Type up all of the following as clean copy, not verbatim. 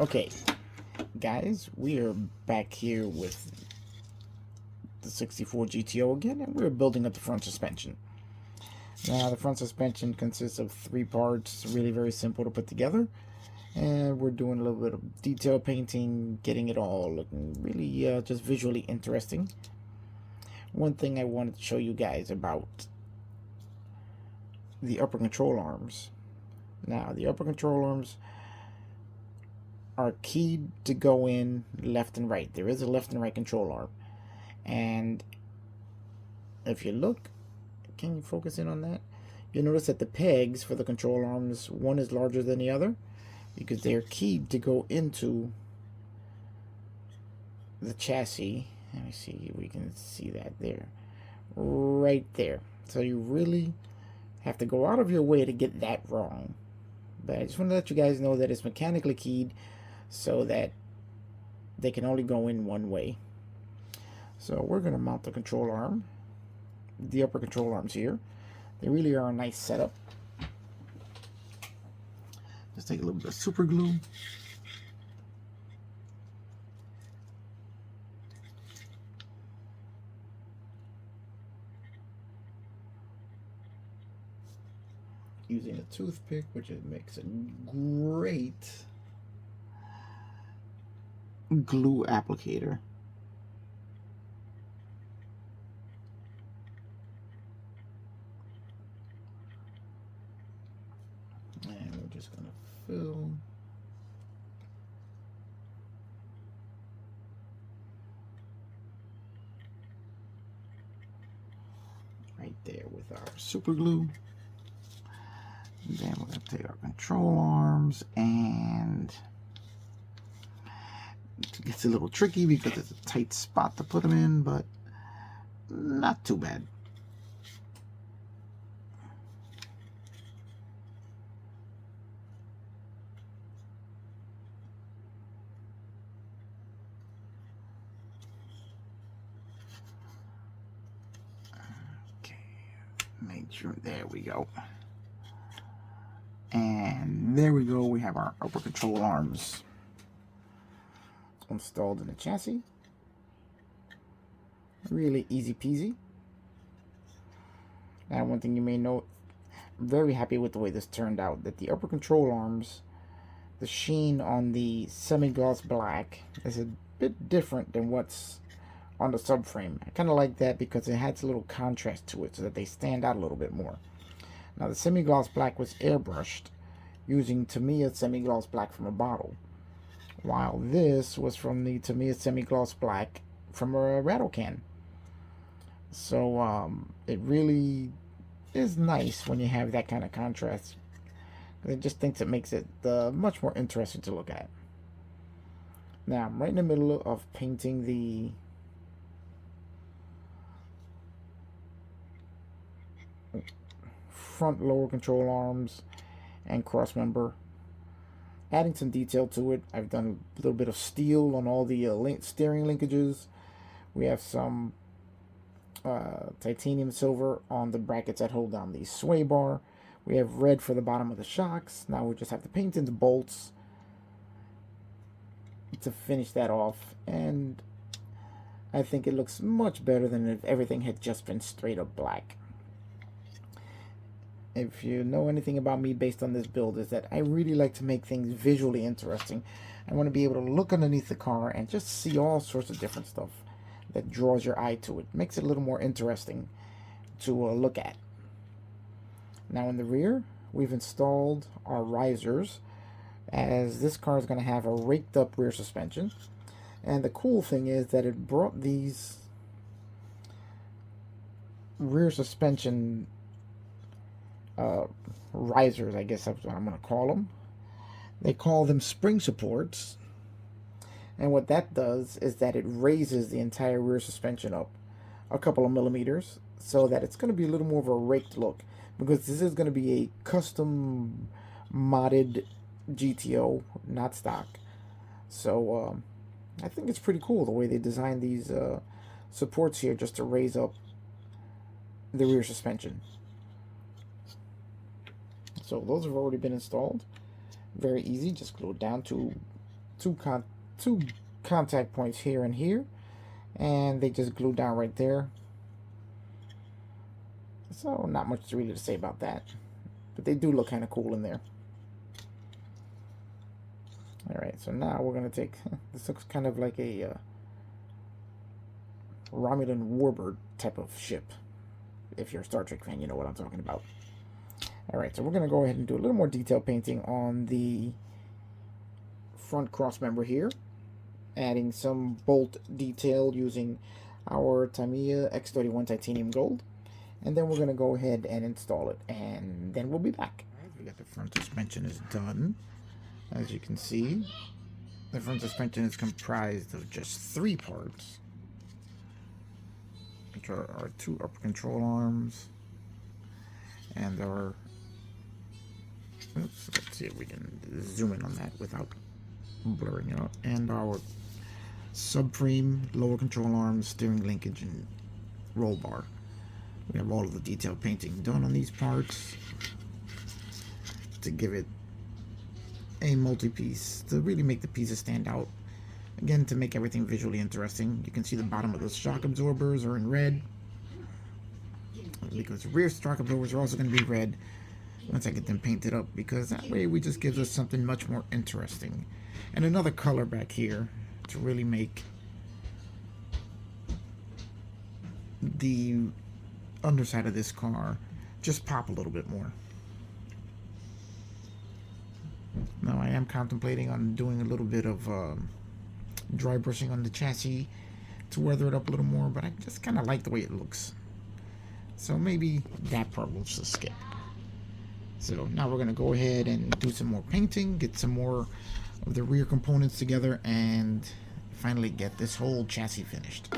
Okay, guys, we are back here with the 64 GTO again, and we're building up the front suspension. Now, the front suspension consists of 3 parts, really very simple to put together, and we're doing a little bit of detail painting, getting it all looking really just visually interesting. One thing I wanted to show you guys about the upper control arms. Now, the upper control arms are keyed to go in left and right. There is a left and right control arm. And if you look, can you focus in on that? You'll notice that the pegs for the control arms, one is larger than the other because they're keyed to go into the chassis. Let me see if we can see that there. Right there. So you really have to go out of your way to get that wrong. But I just want to let you guys know that it's mechanically keyed so that they can only go in one way. So we're going to mount the control arm, the upper control arms here. They really are a nice setup. Just take a little bit of super glue. Using a toothpick, which makes a great glue applicator. And we're just going to fill right there with our super glue. And then we're going to take our control arms, and it gets a little tricky because it's a tight spot to put them in, but not too bad. Okay, make sure, there we go. And there we go, we have our upper control arms installed in the chassis. Really easy peasy. Now, one thing you may note, I'm very happy with the way this turned out, that the upper control arms, the sheen on the semi-gloss black is a bit different than what's on the subframe. I kind of like that because it adds a little contrast to it so that they stand out a little bit more. Now, the semi-gloss black was airbrushed using Tamiya semi-gloss black from a bottle, while this was from the Tamiya semi-gloss black from a rattle can. So it really is nice when you have that kind of contrast. I just think it makes it much more interesting to look at. Now, I'm right in the middle of painting the front lower control arms and cross member, adding some detail to it. I've done a little bit of steel on all the steering linkages. We have some titanium silver on the brackets that hold down the sway bar. We have red for the bottom of the shocks. Now we just have to paint in the bolts to finish that off, and I think it looks much better than if everything had just been straight up black. If you know anything about me based on this build, is that I really like to make things visually interesting. I want to be able to look underneath the car and just see all sorts of different stuff that draws your eye to it. Makes it a little more interesting to look at. Now in the rear, we've installed our risers, as this car is going to have a raked up rear suspension. And the cool thing is that it brought these rear suspension risers, I guess that's what I'm going to call them. They call them spring supports. And what that does is that it raises the entire rear suspension up a couple of millimeters so that it's going to be a little more of a raked look, because this is going to be a custom modded GTO, not stock. So I think it's pretty cool the way they designed these supports here just to raise up the rear suspension. So those have already been installed. Very easy, just go down to two two contact points here and here, and they just glue down right there. So not much really to say about that, but they do look kind of cool in there. All right, so now we're gonna take, this looks kind of like a Romulan warbird type of ship. If you're a Star Trek fan, you know what I'm talking about. All right, so we're gonna go ahead and do a little more detail painting on the front cross member here, adding some bolt detail using our Tamiya X31 titanium gold, and then we're gonna go ahead and install it, and then we'll be back. All right, we got the front suspension is done. As you can see, the front suspension is comprised of just 3 parts, which are our 2 upper control arms and our, oops, let's see if we can zoom in on that without blurring it out, and our subframe, lower control arms, steering linkage, and roll bar. We have all of the detailed painting done on these parts to give it a multi-piece, to really make the pieces stand out. Again, to make everything visually interesting. You can see the bottom of the shock absorbers are in red, because rear shock absorbers are also going to be red once I get them painted up, because that way we just gives us something much more interesting. And another color back here to really make the underside of this car just pop a little bit more. Now I am contemplating on doing a little bit of dry brushing on the chassis to weather it up a little more, but I just kind of like the way it looks. So maybe that part will just skip. So now we're going to go ahead and do some more painting, get some more of the rear components together, and finally get this whole chassis finished.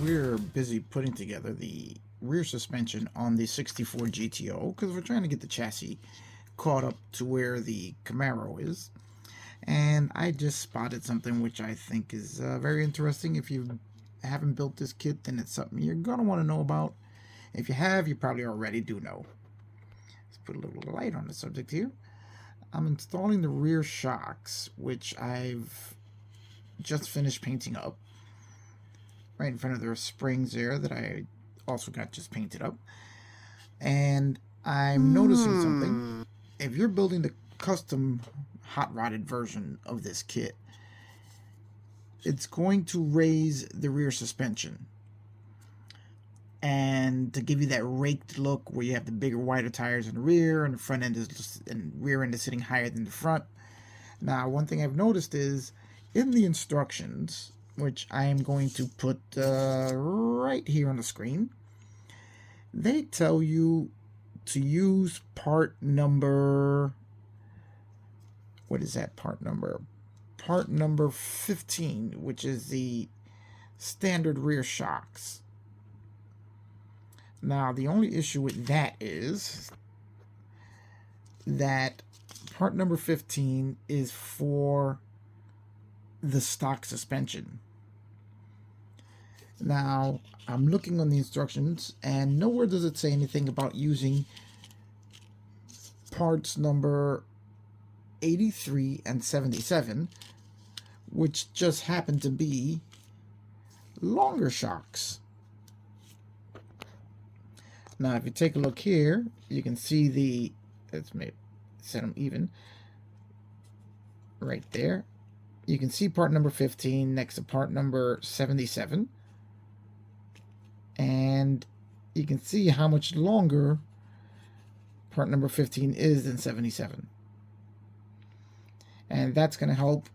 We're busy putting together the rear suspension on the 64 GTO because we're trying to get the chassis caught up to where the Camaro is. And I just spotted something which I think is very interesting. If you haven't built this kit, then it's something you're going to want to know about. If you have, you probably already do know. Let's put a little light on the subject here. I'm installing the rear shocks, which I've just finished painting up. Right in front of the springs there that I also got just painted up. And I'm noticing something. If you're building the custom hot rodded version of this kit, it's going to raise the rear suspension. And to give you that raked look where you have the bigger, wider tires in the rear and the front end is and rear end is sitting higher than the front. Now, one thing I've noticed is in the instructions, which I am going to put right here on the screen, they tell you to use part number, what is that part number? Part number 15, which is the standard rear shocks. Now, the only issue with that is that part number 15 is for the stock suspension. Now, I'm looking on the instructions, and nowhere does it say anything about using parts number 83 and 77, which just happen to be longer shocks. Now, if you take a look here, you can see the, let's set them even, right there. You can see part number 15 next to part number 77. And you can see how much longer part number 15 is than 77. And that's going to help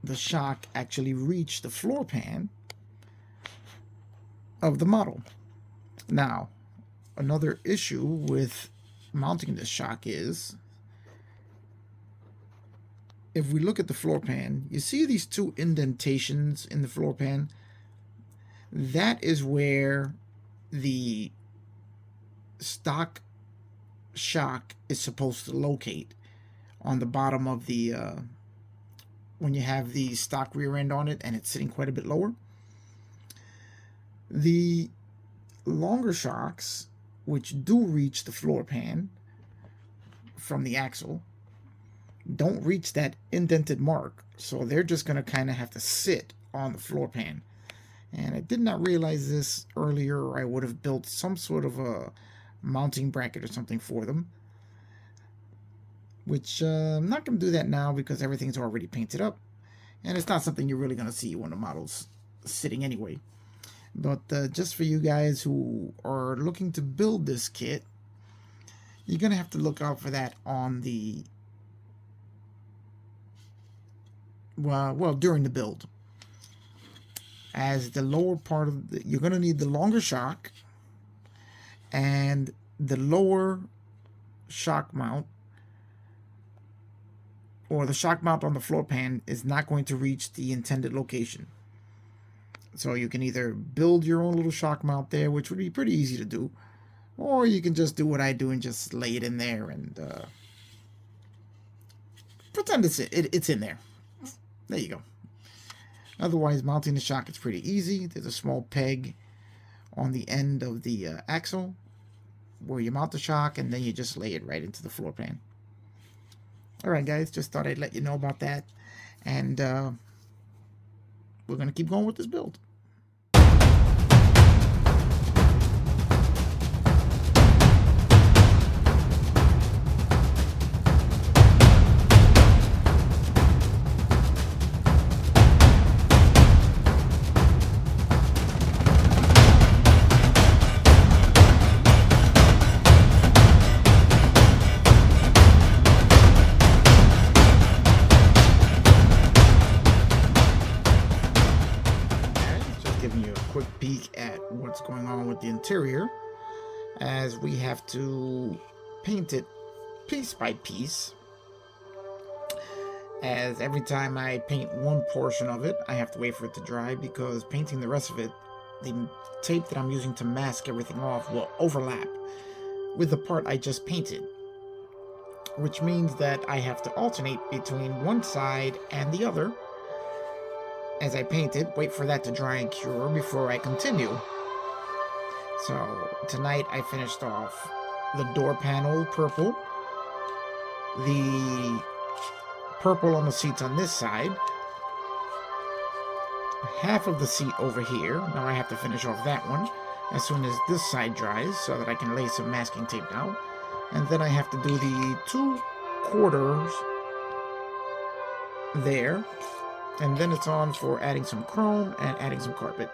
the shock actually reach the floor pan of the model. Now, another issue with mounting this shock is, if we look at the floor pan, you see these two indentations in the floor pan? That is where the stock shock is supposed to locate, on the bottom of the, when you have the stock rear end on it and it's sitting quite a bit lower. The longer shocks, which do reach the floor pan from the axle, don't reach that indented mark, so they're just going to kind of have to sit on the floor pan. And I did not realize this earlier, or I would have built some sort of a mounting bracket or something for them, which I'm not going to do that now because everything's already painted up, and it's not something you're really going to see when the model's sitting anyway. But just for you guys who are looking to build this kit, you're going to have to look out for that on the, well, during the build. As the lower part of the, you're going to need the longer shock, and the lower shock mount, or the shock mount on the floor pan, is not going to reach the intended location. So you can either build your own little shock mount there, which would be pretty easy to do, or you can just do what I do and just lay it in there and pretend it's in there. There you go. Otherwise, mounting the shock is pretty easy. There's a small peg on the end of the axle where you mount the shock, and then you just lay it right into the floor pan. Alright guys, just thought I'd let you know about that. And we're going to keep going with this build. Quick peek at what's going on with the interior, as we have to paint it piece by piece, as every time I paint one portion of it I have to wait for it to dry, because painting the rest of it, the tape that I'm using to mask everything off will overlap with the part I just painted, which means that I have to alternate between one side and the other as I paint it, wait for that to dry and cure before I continue. So tonight I finished off the door panel purple, the purple on the seats on this side, half of the seat over here. Now I have to finish off that one as soon as this side dries so that I can lay some masking tape down. And then I have to do the 2/4 there. And then it's on for adding some chrome and adding some carpet.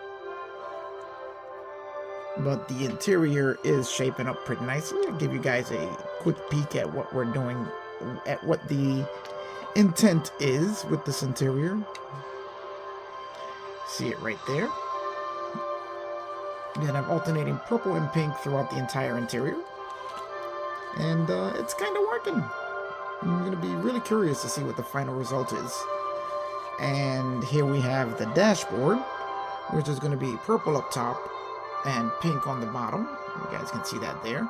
But the interior is shaping up pretty nicely. I'll give you guys a quick peek at what we're doing, at what the intent is with this interior. See it right there. Then I'm alternating purple and pink throughout the entire interior. And it's kind of working. I'm going to be really curious to see what the final result is. And here we have the dashboard, which is going to be purple up top and pink on the bottom. You guys can see that there.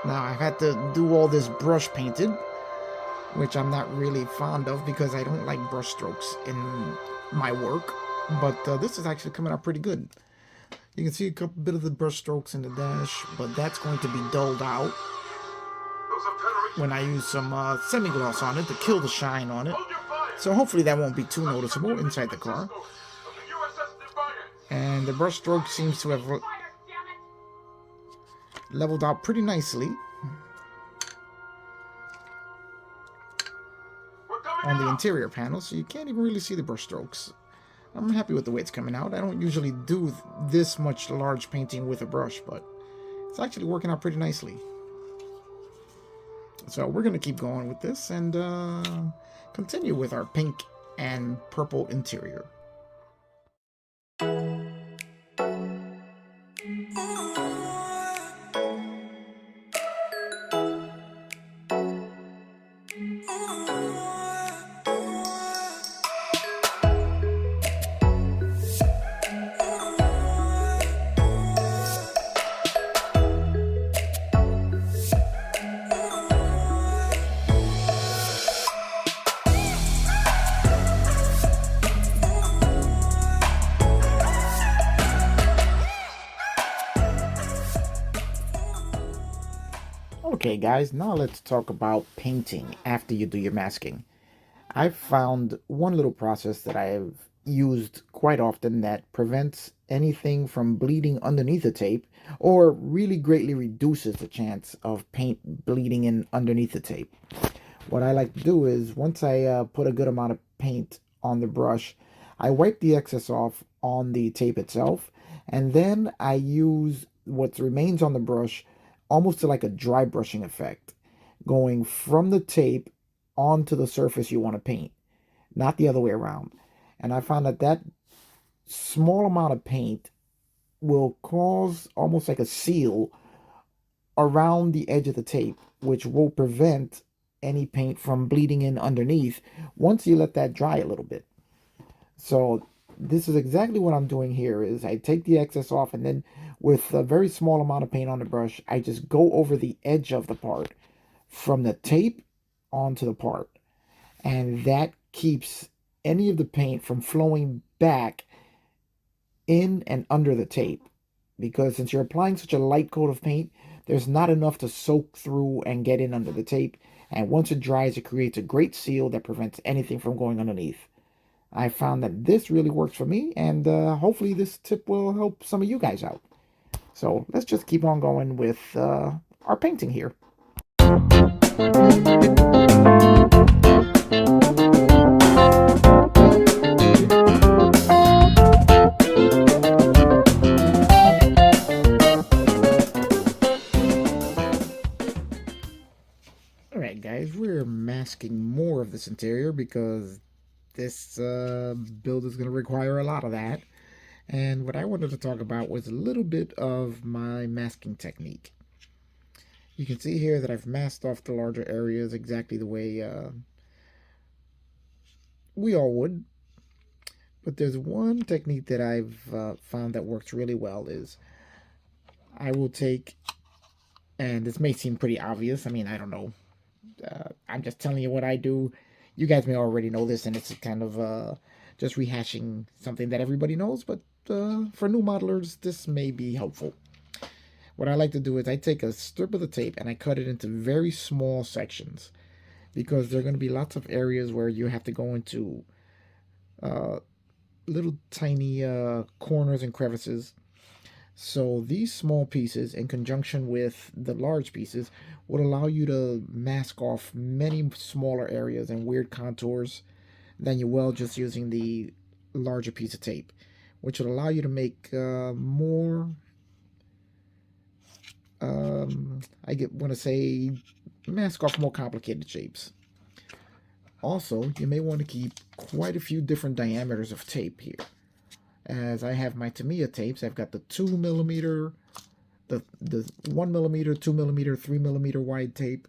Now I've had to do all this brush painted, which I'm not really fond of because I don't like brush strokes in my work. But this is actually coming out pretty good. You can see a couple bit of the brush strokes in the dash, but that's going to be dulled out when I use some semi-gloss on it to kill the shine on it. So hopefully that won't be too noticeable inside the car. And the brush stroke seems to have leveled out pretty nicely on the interior panel, so you can't even really see the brush strokes. I'm happy with the way it's coming out. I don't usually do this much large painting with a brush, but it's actually working out pretty nicely. So we're going to keep going with this and continue with our pink and purple interior. Okay guys, now let's talk about painting after you do your masking. I've found one little process that I've used quite often that prevents anything from bleeding underneath the tape, or really greatly reduces the chance of paint bleeding in underneath the tape. What I like to do is, once I put a good amount of paint on the brush, I wipe the excess off on the tape itself, and then I use what remains on the brush almost to like a dry brushing effect, going from the tape onto the surface you want to paint, not the other way around. And I found that that small amount of paint will cause almost like a seal around the edge of the tape, which will prevent any paint from bleeding in underneath once you let that dry a little bit. So this is exactly what I'm doing here. Is I take the excess off, and then with a very small amount of paint on the brush, I just go over the edge of the part from the tape onto the part, and that keeps any of the paint from flowing back in and under the tape, because since you're applying such a light coat of paint, there's not enough to soak through and get in under the tape, and once it dries, it creates a great seal that prevents anything from going underneath. I found that this really works for me, and hopefully this tip will help some of you guys out. So let's just keep on going with our painting here. Alright guys, we're masking more of this interior because this build is going to require a lot of that. And what I wanted to talk about was a little bit of my masking technique. You can see here that I've masked off the larger areas exactly the way we all would. But there's one technique that I've found that works really well is I will take, and this may seem pretty obvious, I mean, I don't know, I'm just telling you what I do. You guys may already know this, and it's kind of just rehashing something that everybody knows, but for new modelers, this may be helpful. What I like to do is I take a strip of the tape and I cut it into very small sections, because there are going to be lots of areas where you have to go into uh, little tiny corners and crevices. So these small pieces, in conjunction with the large pieces, would allow you to mask off many smaller areas and weird contours than you will just using the larger piece of tape, which would allow you to make more, want to say, mask off more complicated shapes. Also, you may want to keep quite a few different diameters of tape here. As I have my Tamiya tapes, I've got the 2mm, the 1mm, 2mm, 3mm wide tape,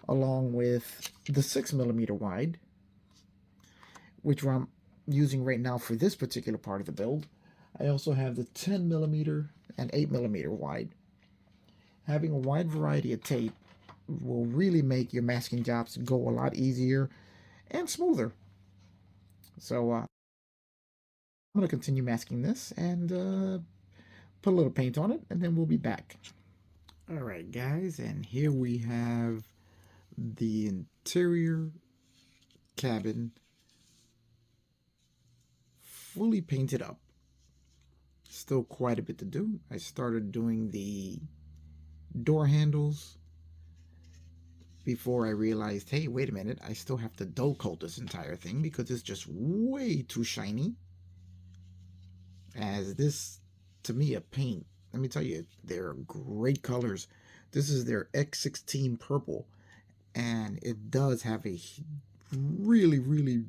along with the 6mm wide, which I'm using right now for this particular part of the build. I also have the 10mm and 8mm wide. Having a wide variety of tape will really make your masking jobs go a lot easier and smoother. So I'm going to continue masking this and put a little paint on it, and then we'll be back. Alright guys, and here we have the interior cabin fully painted up. Still quite a bit to do. I started doing the door handles before I realized, hey, wait a minute, I still have to dull coat this entire thing because it's just way too shiny. As this, to me, a paint, let me tell you, they're great colors. This is their X16 purple, and it does have a really, really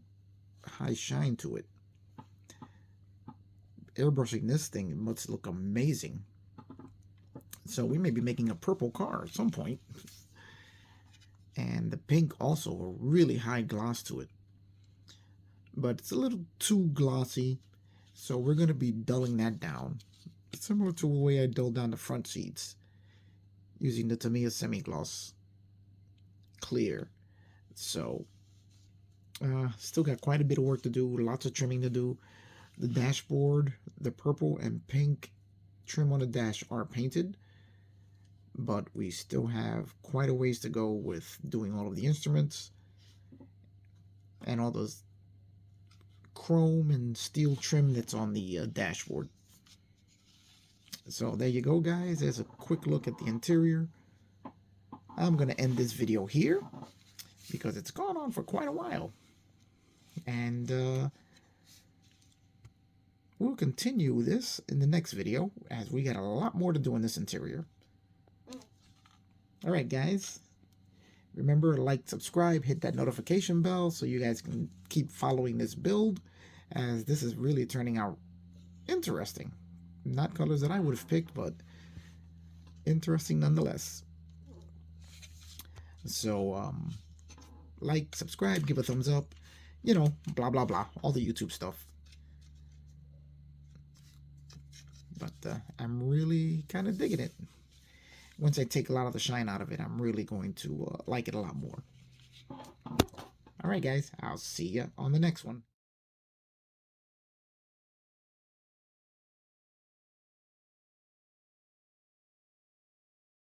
high shine to it. Airbrushing this thing must look amazing. So we may be making a purple car at some point. And the pink also, a really high gloss to it. But it's a little too glossy, so we're going to be dulling that down. Similar to the way I dulled down the front seats, using the Tamiya Semi-Gloss Clear. So, still got quite a bit of work to do, lots of trimming to do. The dashboard, the purple and pink trim on the dash are painted, but we still have quite a ways to go with doing all of the instruments and all those chrome and steel trim that's on the dashboard. So there you go, guys. There's a quick look at the interior. I'm going to end this video here because it's gone on for quite a while. And we'll continue this in the next video, as we got a lot more to do in this interior. Alright guys, remember to like, subscribe, hit that notification bell so you guys can keep following this build, as this is really turning out interesting. Not colors that I would have picked, but interesting nonetheless. So, like, subscribe, give a thumbs up, you know, blah blah blah, all the YouTube stuff. But I'm really kind of digging it. Once I take a lot of the shine out of it, I'm really going to like it a lot more. Alright guys, I'll see ya on the next one.